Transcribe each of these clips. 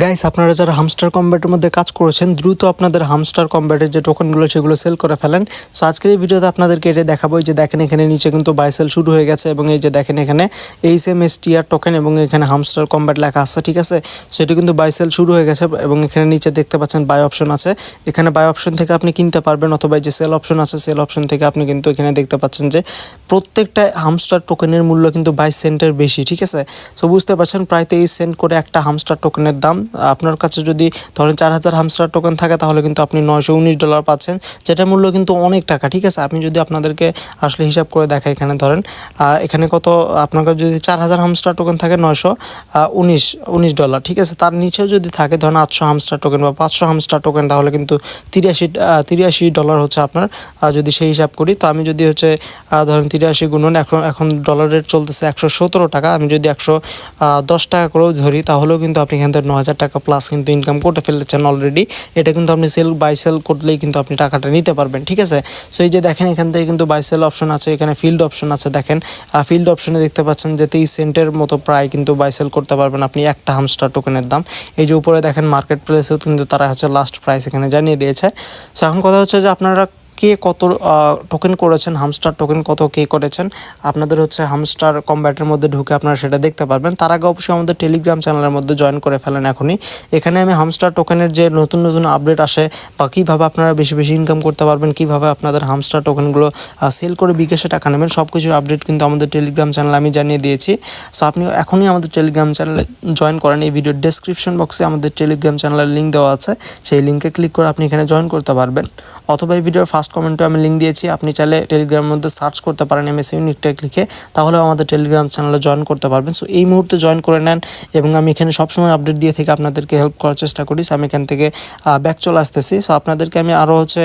Guys, আপনারা যারা hamster কম্ব্যাটের মধ্যে কাজ করেছেন দ্রুত আপনাদের হামস্টার কম্ব্যাটের যে টোকেনগুলো সেগুলো সেল করে ফেলেন। সো আজকের এই ভিডিওতে আপনাদেরকে এটা দেখাবো। এই যে দেখেন এখানে নিচে কিন্তু বাই সেল শুরু হয়ে গেছে এবং এই যে দেখেন এখানে HMSTR টোকেন এবং এখানে হামস্টার কম্ব্যাট লেখা আছে, ঠিক আছে। সো এটা কিন্তু বাই সেল শুরু হয়ে গেছে এবং এখানে নিচে দেখতে পাচ্ছেন বাই অপশন আছে। এখানে বাই অপশন থেকে আপনি কিনতে পারবেন অথবা যে সেল অপশন আছে সেল অপশন থেকে আপনি কিন্তু এখানে দেখতে পাচ্ছেন যে প্রত্যেকটা হামস্টার টোকেনের মূল্য কিন্তু 22 সেন্টের বেশি, ঠিক আছে। সো বুঝতে পারছেন প্রায় 23 সেন্ট করে একটা হামস্টার টোকেনের দাম। আপনার কাছে যদি ধরেন 4000 হামস্টার টোকেন থাকে তাহলে কিন্তু আপনি $919 পাচ্ছেন, যেটার মূল্য কিন্তু অনেক টাকা, ঠিক আছে। আমি যদি আপনাদেরকে আসলে হিসাব করে দেখাই, এখানে ধরেন এখানে কত, আপনার কাছে যদি 4000 হামস্টার টোকেন থাকে $919, ঠিক আছে। তার নিচেও যদি থাকে ধরেন 800 হামস্টার টোকেন বা 500 হামস্টার টোকেন তাহলে কিন্তু $83 হচ্ছে আপনার, যদি সেই হিসাব করি। তো আমি যদি হচ্ছে ধরেন 83 গুণন এখন ডলার রেট চলতেছে 117 টাকা। আমি যদি 110 টাকা করেও ধরি তাহলেও কিন্তু আপনি এখান থেকে 9000 টাকা প্লাস কিন্তু ইনকাম করতে ফেলেছেন অলরেডি। এটা কিন্তু আপনি বাই সেল করলেই কিন্তু আপনি টাকাটা নিতে পারবেন, ঠিক আছে। সো এই যে দেখেন এখান থেকে কিন্তু বাই সেল অপশন আছে, এখানে ফিল্ড অপশন আছে। দেখেন ফিল্ড অপশনে দেখতে পাচ্ছেন যে 23 সেন্টের মতো প্রায় কিন্তু বাই সেল করতে পারবেন আপনি একটা হামস্টার টোকেনের দাম। এই যে উপরে দেখেন মার্কেট প্লেসেও কিন্তু তারা হচ্ছে লাস্ট প্রাইস এখানে জানিয়ে দিয়েছে। সো এখন কথা হচ্ছে যে আপনারা কে কত টোকেন করেছেন, হামস্টার টোকেন কত কে করেছেন, আপনাদের হচ্ছে হামস্টার কম্ব্যাটের মধ্যে ঢুকে আপনারা সেটা দেখতে পারবেন। তার আগে অবশ্যই আমাদের টেলিগ্রাম চ্যানেলের মধ্যে জয়েন করে ফেলেন এখনই। এখানে আমি হামস্টার টোকেনের যে নতুন নতুন আপডেট আসে বা কীভাবে আপনারা বেশি বেশি ইনকাম করতে পারবেন, কীভাবে আপনাদের হামস্টার টোকেনগুলো সেল করে বিকাশে টাকা নেবেন, সব কিছুর আপডেট কিন্তু আমাদের টেলিগ্রাম চ্যানেলে আমি জানিয়ে দিয়েছি। সো আপনি এখনই আমাদের টেলিগ্রাম চ্যানেলে জয়েন করেন। এই ভিডিওর ডেসক্রিপশন বক্সে আমাদের টেলিগ্রাম চ্যানেলের লিঙ্ক দেওয়া আছে, সেই লিঙ্কে ক্লিক করে আপনি এখানে জয়েন করতে পারবেন। অথবা এই ভিডিওর ফার্স্ট কমেন্টে আমি লিঙ্ক দিয়েছি, আপনি চাইলে টেলিগ্রামের মধ্যে সার্চ করতে পারেন MS ইউনিটেক লিখে, তাহলেও আমাদের টেলিগ্রাম চ্যানেলে জয়েন করতে পারবেন। সো এই মুহূর্তে জয়েন করে নেন এবং আমি এখানে সবসময় আপডেট দিয়ে থেকে আপনাদেরকে হেল্প করার চেষ্টা করি। সো আমি এখান থেকে ব্যাক চলে আসতেছি। সো আপনাদেরকে আমি আরও হচ্ছে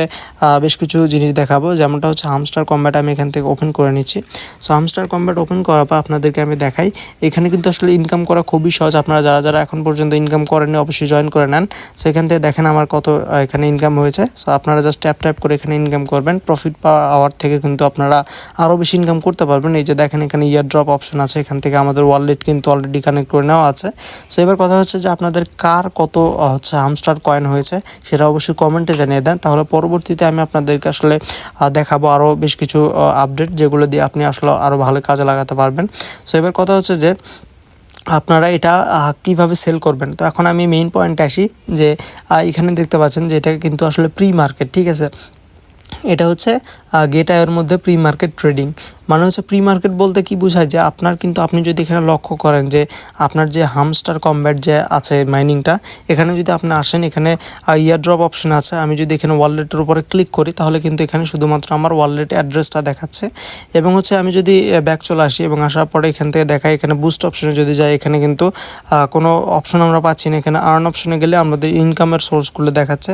বেশ কিছু জিনিস দেখাবো, যেমনটা হচ্ছে হামস্টার কম্ব্যাট আমি এখান থেকে ওপেন করে নিচ্ছি। সো হামস্টার কম্ব্যাট ওপেন করার পর আপনাদেরকে আমি দেখাই, এখানে কিন্তু আসলে ইনকাম করা খুবই সহজ। আপনারা যারা যারা এখন পর্যন্ত ইনকাম করেননি অবশ্যই জয়েন করে নেন। সো এখান থেকে দেখেন আমার কত এখানে ইনকাম হয়েছে। সো আপনারা জাস্ট ট্যাপ করে এখানে ইনকাম করবেন। প্রফিট পাওয়ার আওয়ার থেকে কিন্তু আপনারা আরও বেশি ইনকাম করতে পারবেন। এই যে দেখেন এখানে ইয়ার ড্রপ অপশন আছে, এখান থেকে আমাদের ওয়ালেট কিন্তু অলরেডি কানেক্ট করে নেওয়া আছে। সো এবার কথা হচ্ছে যে আপনাদের কার কত হচ্ছে হামস্টার কয়েন হয়েছে সেটা অবশ্যই কমেন্টে জানিয়ে দেন, তাহলে পরবর্তীতে আমি আপনাদেরকে আসলে দেখাবো আরও বেশ কিছু আপডেট, যেগুলো দিয়ে আপনি আসলে আরও ভালো কাজে লাগাতে পারবেন। সো এবার কথা হচ্ছে যে আপনারা এটা কিভাবে সেল করবেন। তো এখন আমি মেইন পয়েন্টে আসি, যে এখানে দেখতে পাচ্ছেন যে এটা কিন্তু আসলে প্রি মার্কেট, ঠিক আছে। এটা হচ্ছে গেটআইয়ের মধ্যে প্রি মার্কেট ট্রেডিং। মানে হচ্ছে প্রি মার্কেট বলতে কি বোঝায়, যে আপনার কিন্তু আপনি যদি এখানে লক্ষ্য করেন যে আপনার যে হামস্টার কম্ব্যাট যে আছে মাইনিংটা, এখানে যদি আপনি আসেন, এখানে ইয়ার ড্রপ অপশন আছে। আমি যদি এখানে ওয়ালেটের উপরে ক্লিক করি তাহলে কিন্তু এখানে শুধুমাত্র আমার ওয়ালেট অ্যাড্রেসটা দেখাচ্ছে। এবং হচ্ছে আমি যদি ব্যাক চলে আসি এবং আসার পরে এখান থেকে দেখাই, এখানে বুস্ট অপশনে যদি যাই, এখানে কিন্তু কোনো অপশন আমরা পাচ্ছি না। এখানে আর্ন অপশনে গেলে আমাদের ইনকামের সোর্সগুলো দেখাচ্ছে,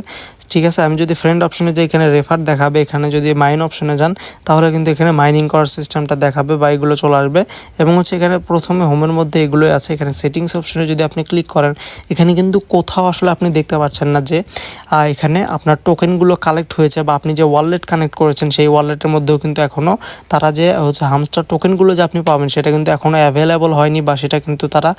ঠিক আছে। আমি যদি ফ্রেন্ড অপশনে যাই, এখানে রেফার দেখাবে। এখানে যদি মাইন অপশনে যান তাহলে কিন্তু এখানে মাইনিং করার সিস্টেমটা দেখাবে বা এগুলো চলে আসবে। এবং হচ্ছে এখানে প্রথমে হোমের মধ্যে এগুলোই আছে। এখানে সেটিংস অপশনে যদি আপনি ক্লিক করেন, এখানে কিন্তু কোথাও আসলে আপনি দেখতে পাচ্ছেন না যে এখানে আপনার টোকেনগুলো কালেক্ট হয়েছে বা আপনি যে ওয়ালেট কানেক্ট করেছেন সেই ওয়ালেটের মধ্যেও কিন্তু এখনও তারা যে হচ্ছে হামস্টার টোকেনগুলো যে আপনি পাবেন সেটা কিন্তু এখনও অ্যাভেলেবল হয়নি, বা সেটা কিন্তু তারা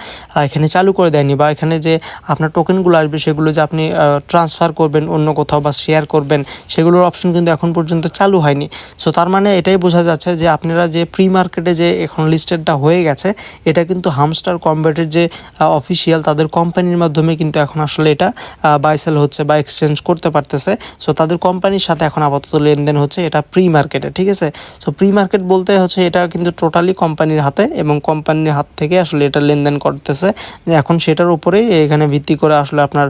এখানে চালু করে দেয়নি। বা এখানে যে আপনার টোকেনগুলো আসবে সেগুলো যে আপনি ট্রান্সফার করবেন অন্য কোথাও বা শেয়ার করবেন, সেগুলোর অপশন কিন্তু এখন পর্যন্ত চালু হয়নি। সো তার মানে এটাই বোঝা যাচ্ছে যে আপনারা যে প্রি মার্কেটে যে এখন লিস্টেডটা হয়ে গেছে, এটা কিন্তু হামস্টার কম্ব্যাটের যে অফিসিয়াল তাদের কোম্পানির মাধ্যমে কিন্তু এখন আসলে এটা বাই সেল হচ্ছে বা এক্সচেঞ্জ করতে পারতেছে। সো তাদের কোম্পানির সাথে এখন আপাতত লেনদেন হচ্ছে এটা প্রি মার্কেটে, ঠিক আছে। সো প্রি মার্কেট বলতে হচ্ছে এটা কিন্তু টোটালি কোম্পানির হাতে, এবং কোম্পানির হাত থেকে আসলে এটা লেনদেন করতেছে। এখন সেটার উপরেই এখানে ভিত্তি করে আসলে আপনার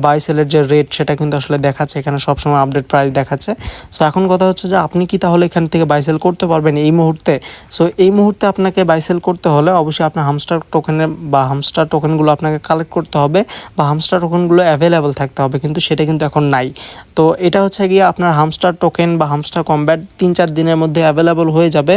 বাই সেলের যে রেট সেটা কিন্তু আসলে দেখাচ্ছে, এখানে সবসময় আপডেট প্রাইস দেখাচ্ছে। সো এখন কথা হচ্ছে যে আপনি কি তাহলে এখান থেকে বাই সেল করতে পারবেন এই মুহূর্তে। সো এই মুহূর্তে আপনাকে বাই সেল করতে হলে অবশ্যই আপনার হামস্টার টোকেনের বা হামস্টার টোকেনগুলো আপনাকে কালেক্ট করতে হবে, বা হামস্টার টোকেনগুলো অ্যাভেলেবল থাকতে হবে। কিন্তু সেটা কিন্তু এখন নাই। তো এটা হচ্ছে গিয়ে আপনার হামস্টার টোকেন বা হামস্টার কম্ব্যাট 3-4 দিনের মধ্যে অ্যাভেলেবল হয়ে যাবে।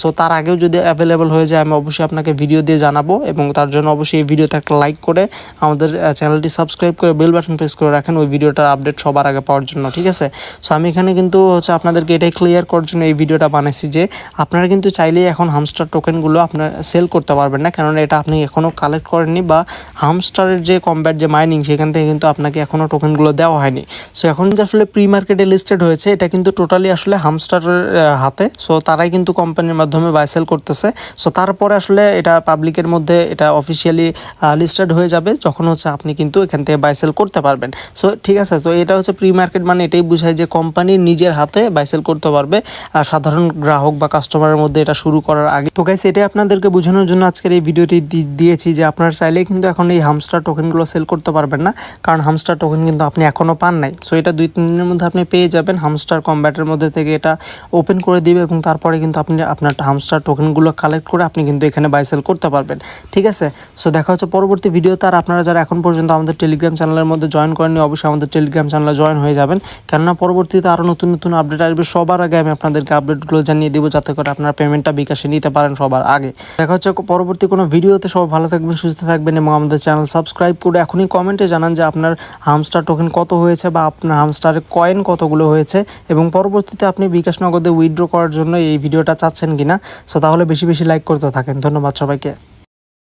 সো তার আগেও যদি অ্যাভেলেবল হয়ে যায় আমি অবশ্যই আপনাকে ভিডিও দিয়ে জানাবো, এবং তার জন্য অবশ্যই এই ভিডিওতে একটা লাইক করে আমাদের চ্যানেলটি সাবস্ক্রাইব করে বেল বাটন প্রেস করে রাখেন ওই ভিডিওটার আপডেট সবার আগে পাওয়ার জন্য, ঠিক আছে। সো আমি এখানে কিন্তু হচ্ছে আপনাদেরকে এটাই ক্লিয়ার করার জন্য এই ভিডিওটা বানাইছি যে আপনারা কিন্তু চাইলেই এখন হামস্টার টোকেনগুলো আপনার সেল করতে পারবেন না, কারণ এটা আপনি এখনও কালেক্ট করেননি, বা হামস্টারের যে কম্ব্যাট যে মাইনিং সেখান থেকে কিন্তু আপনাকে এখনও টোকেনগুলো দেওয়া হয়নি। সো এখন যে আসলে প্রি মার্কেটে লিস্টেড হয়েছে এটা কিন্তু টোটালি আসলে হামস্টারের হাতে। সো তারাই কিন্তু কোম্পানির মাধ্যমে বাই সেল করতেছে। সো তারপরে আসলে এটা পাবলিকের মধ্যে এটা অফিসিয়ালি লিস্টেড হয়ে যাবে, যখন হচ্ছে আপনি কিন্তু এখান থেকে বাই সেল করতে পারবেন। সো ঠিক আছে, তো এটা হচ্ছে প্রি মার্কেট, মানে এটাই বোঝায় যে কোম্পানি নিজের হাতে বাই সেল করতে পারবে সাধারণ গ্রাহক বা কাস্টমারের মধ্যে এটা শুরু করার আগে। তো গাইস এটাই আপনাদেরকে বোঝানোর জন্য আজকের এই ভিডিওটি দিয়েছি যে আপনারা চাইলে কিন্তু এখন এই হামস্টার টোকেনগুলো সেল করতে পারবেন না, কারণ হামস্টার টোকেন কিন্তু আপনি এখনও পান নাই। সো এটা 2-3 দিনের মধ্যে আপনি পেয়ে যাবেন। হামস্টার কম্ব্যাটের মধ্যে থেকে এটা ওপেন করে দিবে, এবং তারপরে কিন্তু আপনি আপনার হামস্টার টোকেনগুলো কালেক্ট করে আপনি কিন্তু এখানে বাই সেল করতে পারবেন, ঠিক আছে। সো দেখা হচ্ছে পরবর্তী ভিডিওতে। আর আপনারা যারা এখন পর্যন্ত আমাদের টেলিগ্রাম চ্যানেলের মধ্যে জয়েন করেননি অবশ্যই আমাদের টেলিগ্রাম চ্যানেলে জয়েন হয়ে যাবেন, কেননা পরবর্তীতে আরও নতুন নতুন আপডেট আসবে। সবার আগে আমি আপনাদেরকে আপডেটগুলো জানিয়ে দেবো, যাতে করে আপনারা পেমেন্টটা বিকাশে নিতে পারেন সবার আগে। দেখা হচ্ছে পরবর্তী কোনো ভিডিওতে। সবাই ভালো থাকবেন, সুস্থ থাকবেন, এবং আমাদের চ্যানেল সাবস্ক্রাইব করে এখনই কমেন্টে জানান যে আপনার হামস্টার টোকেন কত হয়েছে, বা আপনার হামস্টারের কয়েন কতগুলো হয়েছে, এবং পরবর্তীতে আপনি বিকাশ নগদে উইথড্র করার জন্য এই ভিডিওটা চাচ্ছেন কিনা। সো তাহলে বেশি বেশি লাইক করতে থাকেন। ধন্যবাদ সবাইকে।